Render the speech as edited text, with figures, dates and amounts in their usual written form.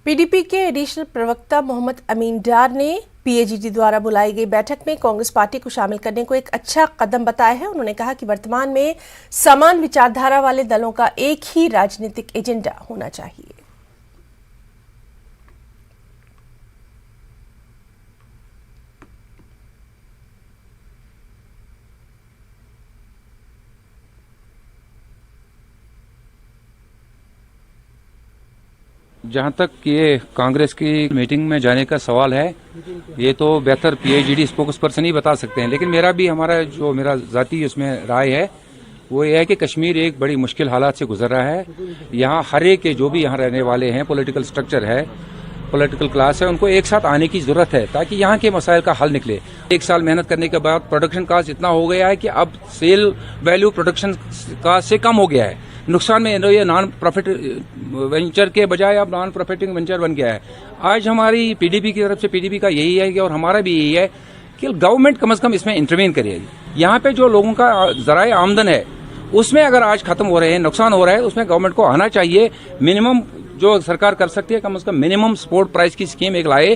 PDP के additional प्रवक्ता मोहम्मद अमीन डार ने पीएजीडी द्वारा बुलाई गई बैठक में कांग्रेस पार्टी को शामिल करने को एक अच्छा कदम बताया है। उन्होंने कहा कि वर्तमान में समान विचारधारा वाले दलों का एक ही राजनीतिक एजेंडा होना चाहिए। जहां तक ये कांग्रेस की मीटिंग में जाने का सवाल है, ये तो बेहतर पीएजीडी स्पोक्स पर्सन ही बता सकते हैं। लेकिन मेरा जाती उसमें राय है वो ये है कि कश्मीर एक बड़ी मुश्किल हालात से गुजर रहा है। यहाँ हर एक के जो भी यहाँ रहने वाले हैं, पॉलिटिकल स्ट्रक्चर है, पॉलिटिकल क्लास है, उनको एक साथ आने की जरूरत है ताकि यहाँ के मसाइल का हल निकले। एक साल मेहनत करने के बाद प्रोडक्शन कास्ट इतना हो गया है कि अब सेल वैल्यू प्रोडक्शन कास्ट से कम हो गया है। नुकसान में ये नॉन प्रॉफिट वेंचर के बजाय अब नॉन प्रॉफिटिंग वेंचर बन गया है। आज हमारी पीडीपी की तरफ से पीडीपी का यही है कि और हमारा भी यही है कि गवर्नमेंट कम से कम इसमें इंटरवीन करेगी। यहाँ पे जो लोगों का जराए आमदन है उसमें अगर आज खत्म हो रहे हैं, नुकसान हो रहा है, उसमें गवर्नमेंट को आना चाहिए। मिनिमम जो सरकार कर सकती है, कम से कम मिनिमम सपोर्ट प्राइस की स्कीम एक लाए